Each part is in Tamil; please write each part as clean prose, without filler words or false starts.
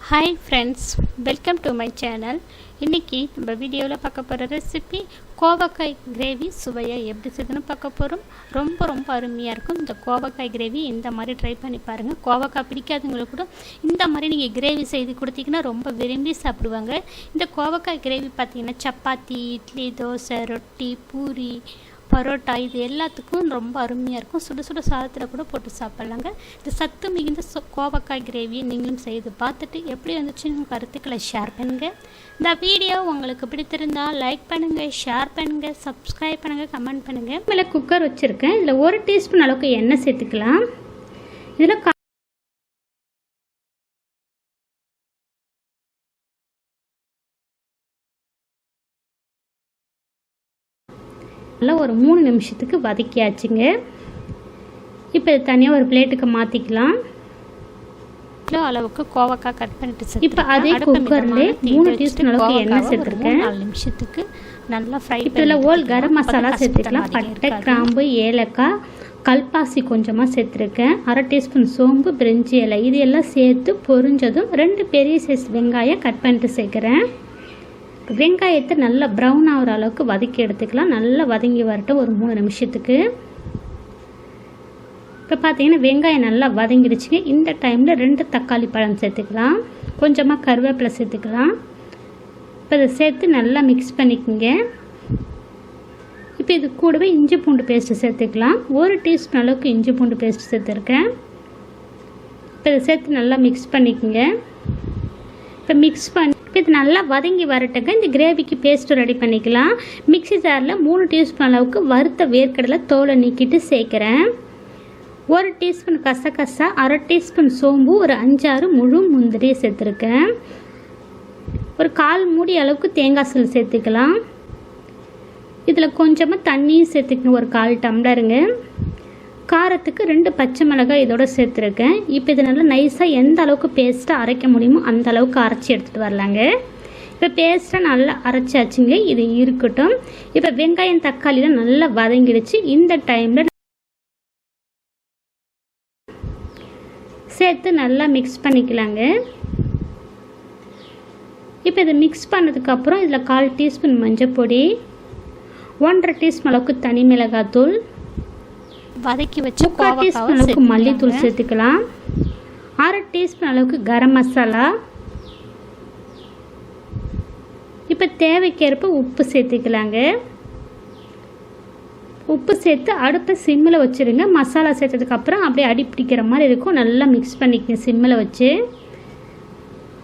Hi friends, welcome to my channel. இன்றைக்கி நம்ம வீடியோவில் பார்க்க போகிற ரெசிபி கோவக்காய் கிரேவி சுவையாக எப்படி செய்யணும்னு பார்க்க போகிறோம். ரொம்ப அருமையாக இருக்கும். இந்த கோவக்காய் கிரேவி இந்த மாதிரி ட்ரை பண்ணி பாருங்கள். கோவக்காய் பிடிக்காதவங்களுக்கு கூட இந்த மாதிரி நீங்கள் கிரேவி செய்து கொடுத்தீங்கன்னா ரொம்ப விரும்பி சாப்பிடுவாங்க. இந்த கோவக்காய் கிரேவி பார்த்திங்கன்னா சப்பாத்தி, இட்லி, தோசை, ரொட்டி, பூரி, பரோட்டா இது எல்லாத்துக்கும் ரொம்ப அருமையாக இருக்கும். சுட சுட சாதத்தில் கூட போட்டு சாப்பிட்லாங்க. இந்த சத்து மிகுந்த கோவக்காய் கிரேவியை நீங்களும் செய்து பார்த்துட்டு எப்படி வந்துச்சுன்னு கருத்துக்களை ஷேர் பண்ணுங்கள். இந்த வீடியோ உங்களுக்கு பிடித்திருந்தால் லைக் பண்ணுங்கள், ஷேர் பண்ணுங்கள், சப்ஸ்கிரைப் பண்ணுங்கள், கமெண்ட் பண்ணுங்கள். மேலே குக்கர் வச்சுருக்கேன். இதில் 1 டீஸ்பூன் அளவுக்கு எண்ணெய் சேர்த்துக்கலாம். இதில் நல்லா ஒரு 3 நிமிஷத்துக்கு வதக்கியாச்சுங்க. இப்போ இது தனியாக ஒரு பிளேட்டுக்கு மாற்றிக்கலாம். கிலோ அளவுக்கு கோவக்காய் கட் பண்ணிட்டு இப்போ அதே குக்கர்லேயே 3 டீஸ்பூன் அளவுக்கு எண்ணெய் சேர்த்துருக்கேன். 4 நிமிஷத்துக்கு நல்லா ஃப்ரை. இப்போ இதில் ஓல் கரம் மசாலா சேர்த்துக்கலாம். பட்டை, கிராம்பு, ஏலக்காய், கல்பாசி கொஞ்சமாக சேர்த்துருக்கேன். 1/2 டீஸ்பூன் சோம்பு, பிரிஞ்சி இலை இது எல்லாம் சேர்த்து பொரிஞ்சதும் 2 பெரிய சைஸ் வெங்காயம் கட் பண்ணிட்டு சேர்க்குறேன். வெங்காயத்தை நல்லா ப்ரௌன் ஆகிற அளவுக்கு வதக்கி எடுத்துக்கலாம். நல்லா வதங்கி வரட்டும் ஒரு 3 நிமிஷத்துக்கு. இப்போ பார்த்தீங்கன்னா வெங்காயம் நல்லா வதங்கிடுச்சுங்க. இந்த டைமில் 2 தக்காளி பழம் சேர்த்துக்கலாம். கொஞ்சமாக கருவேப்பிலை சேர்த்துக்கலாம். இப்போ இதை சேர்த்து நல்லா மிக்ஸ் பண்ணிக்கோங்க. இப்போ இது கூடவே இஞ்சி பூண்டு பேஸ்ட்டு சேர்த்துக்கலாம். 1 டீஸ்பூன் அளவுக்கு இஞ்சி பூண்டு பேஸ்ட்டு சேர்த்துருக்கேன். இப்போ இதை சேர்த்து நல்லா மிக்ஸ் பண்ணிக்கோங்க. இப்போ மிக்ஸ் பண்ணி இது நல்லா வதங்கி வரட்டுங்க. இந்த கிரேவிக்கு பேஸ்ட்டு ரெடி பண்ணிக்கலாம். மிக்ஸி ஜாரில் 3 டீஸ்பூன் அளவுக்கு வறுத்த வேர்க்கடலை தோலை நீக்கிட்டு சேர்க்குறேன். 1 டீஸ்பூன் கசகசா, 1/2 டீஸ்பூன் சோம்பு, ஒரு 5-6 முழு முந்திரியை சேர்த்துருக்கேன். ஒரு 1/4 மூடி அளவுக்கு தேங்காய் சீல் சேர்த்துக்கலாம். இதில் கொஞ்சமாக தண்ணியும் சேர்த்துக்கணும், ஒரு 1/4 டம்ளருங்க. காரத்துக்கு 2 பச்சை மிளகாய் இதோட சேர்த்துருக்கேன். இப்போ இது நல்லா நைஸாக எந்த அளவுக்கு பேஸ்ட்டாக அரைக்க முடியுமோ அந்த அளவுக்கு அரைச்சி எடுத்துகிட்டு வரலாங்க. இப்போ பேஸ்ட்டாக நல்லா அரைச்சாச்சுங்க. இது இருக்கட்டும். இப்போ வெங்காயம் தக்காளிலாம் நல்லா வதங்கிடுச்சு. இந்த டைமில் சேர்த்து நல்லா மிக்ஸ் பண்ணிக்கலாங்க. இப்போ இதை மிக்ஸ் பண்ணதுக்கப்புறம் இதில் 1/4 டீஸ்பூன் மஞ்சள் பொடி, 1/2 டீஸ்பூன் அளவுக்கு தனி மிளகாத்தூள், வதக்கி வச்சு 3/4 டீஸ்பூன் அளவுக்கு மல்லித்தூள் சேர்த்துக்கலாம். 1/2 டீஸ்பூன் அளவுக்கு கரம் மசாலா. இப்போ தேவைக்கேற்ப உப்பு சேர்த்துக்கலாங்க. உப்பு சேர்த்து அடுப்பை சிம்மில் வச்சுருங்க. மசாலா சேர்த்ததுக்கப்புறம் அப்படியே அடி பிடிக்கிற மாதிரி இருக்கும். நல்லா மிக்ஸ் பண்ணிக்கங்க சிம்மில் வச்சு.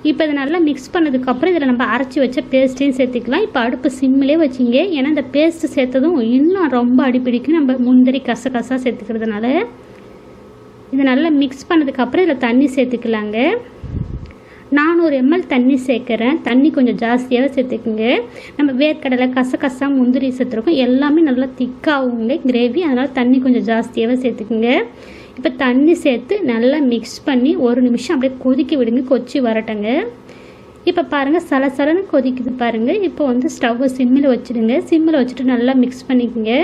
இப்போ இதை நல்லா மிக்ஸ் பண்ணதுக்கப்புறம் இதில் நம்ம அரைச்சி வச்ச பேஸ்ட்டையும் சேர்த்துக்கலாம். இப்போ அடுப்பு சிம்மிலே வச்சிங்க. ஏன்னா இந்த பேஸ்ட்டு சேர்த்ததும் இன்னும் ரொம்ப அடிப்பிடிக்கும். நம்ம முந்திரி கசகசா சேர்த்துக்கிறதுனால இதை நல்லா மிக்ஸ் பண்ணதுக்கப்புறம் இதில் தண்ணி சேர்த்துக்கலாங்க. 400 ml தண்ணி சேர்க்குறேன். தண்ணி கொஞ்சம் ஜாஸ்தியாகவே சேர்த்துக்குங்க. நம்ம வேர்க்கடலை, கசகசா, முந்திரி சேர்த்துருக்கோம். எல்லாமே நல்லா திக்காகுங்க கிரேவி. அதனால் தண்ணி கொஞ்சம் ஜாஸ்தியாகவே சேர்த்துக்குங்க. இப்போ தண்ணி சேர்த்து நல்லா மிக்ஸ் பண்ணி 1 நிமிஷம் அப்படியே கொதிக்க விடுங்க. கொச்சி வரட்டுங்க. இப்போ பாருங்கள் சலசலன்னு கொதிக்குது பாருங்கள். இப்போ ஸ்டவ்வை சிம்மில் வச்சுடுங்க. சிம்மில் வச்சுட்டு நல்லா மிக்ஸ் பண்ணிக்கோங்க.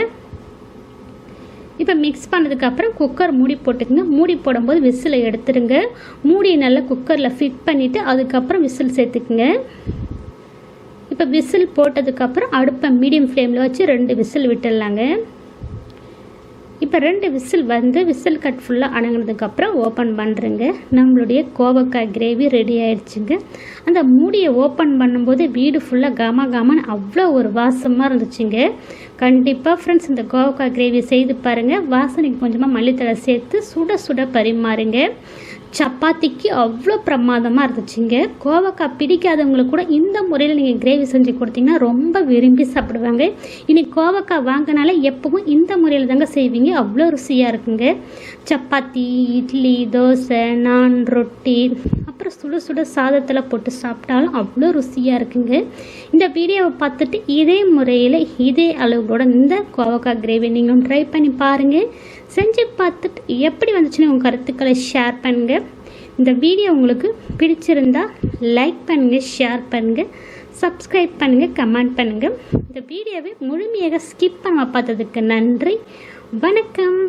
இப்போ மிக்ஸ் பண்ணதுக்கப்புறம் குக்கர் மூடி போட்டுக்கோங்க. மூடி போடும்போது விசிலை எடுத்துடுங்க. மூடியை நல்லா குக்கரில் ஃபிட் பண்ணிவிட்டு அதுக்கப்புறம் விசில் சேர்த்துக்குங்க. இப்போ விசில் போட்டதுக்கப்புறம் அடுப்பை மீடியம் ஃப்ளேமில் வச்சு 2 விசில் விட்டுடலாங்க. இப்போ 2 விசில் விசில் கட் ஃபுல்லாக அடங்கினதுக்கப்புறம் ஓப்பன் பண்ணுறேங்க. நம்மளுடைய கோவக்காய் கிரேவி ரெடி ஆயிடுச்சுங்க. அந்த மூடியை ஓப்பன் பண்ணும்போது வீடு ஃபுல்லாக கமன்னு அவ்வளோ ஒரு வாசமாக இருந்துச்சுங்க. கண்டிப்பாக ஃப்ரெண்ட்ஸ் இந்த கோவக்காய் கிரேவி செய்து பாருங்கள். வாசனைக்கு கொஞ்சமாக மல்லித்தழை சேர்த்து சுட சுட பரிமாறுங்க. சப்பாத்திக்கு அவ்வளோ பிரமாதமாக இருந்துச்சுங்க. கோவக்காய் பிடிக்காதவங்களுக்கு கூட இந்த முறையில் நீங்கள் கிரேவி செஞ்சு கொடுத்தீங்கன்னா ரொம்ப விரும்பி சாப்பிடுவாங்க. இன்னைக்கு கோவக்காய் வாங்கினாலே எப்பவும் இந்த முறையில் தாங்க செய்வீங்க. அவ்வளோ ருசியாக இருக்குங்க. சப்பாத்தி, இட்லி, தோசை, நான், ரொட்டி, அப்புறம் சுட சுட சாதத்தில் போட்டு சாப்பிட்டாலும் அவ்வளோ ருசியாக இருக்குங்க. இந்த வீடியோவை பார்த்துட்டு இதே முறையில் இதே அளவுகளோட இந்த கோவக்காய் கிரேவி நீங்களும் ட்ரை பண்ணி பாருங்கள். செஞ்சு பார்த்துட்டு எப்படி வந்துச்சுன்னு உங்கள் கருத்துக்களை ஷேர் பண்ணுங்கள். இந்த வீடியோ உங்களுக்கு பிடிச்சிருந்தா லைக் பண்ணுங்கள், ஷேர் பண்ணுங்கள், சப்ஸ்கிரைப் பண்ணுங்கள், கமெண்ட் பண்ணுங்கள். இந்த வீடியோவை முழுமையாக ஸ்கிப் பண்ண பார்த்ததுக்கு நன்றி. வணக்கம்.